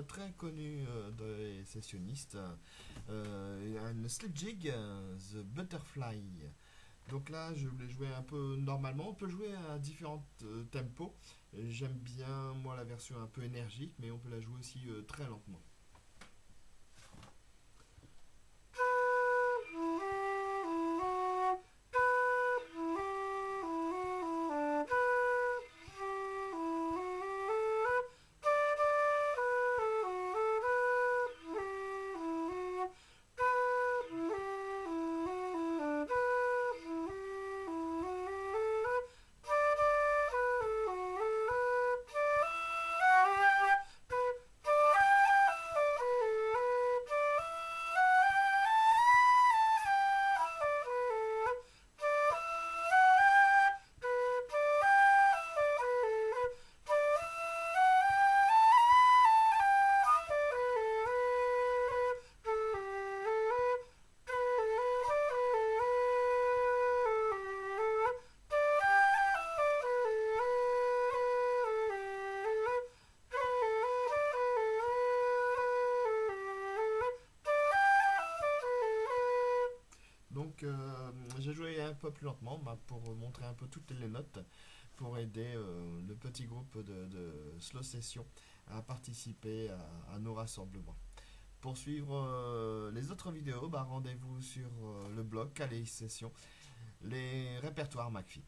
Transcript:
très connu des sessionnistes, le slip jig, The Butterfly. Donc là, je voulais jouer un peu normalement. On peut jouer à différents tempos. J'aime bien, moi, la version un peu énergique, mais on peut la jouer aussi très lentement. Donc j'ai joué un peu plus lentement pour montrer un peu toutes les notes, pour aider le petit groupe de slow session à participer à nos rassemblements. Pour suivre les autres vidéos, rendez-vous sur le blog Calais Session, les répertoires McPhee.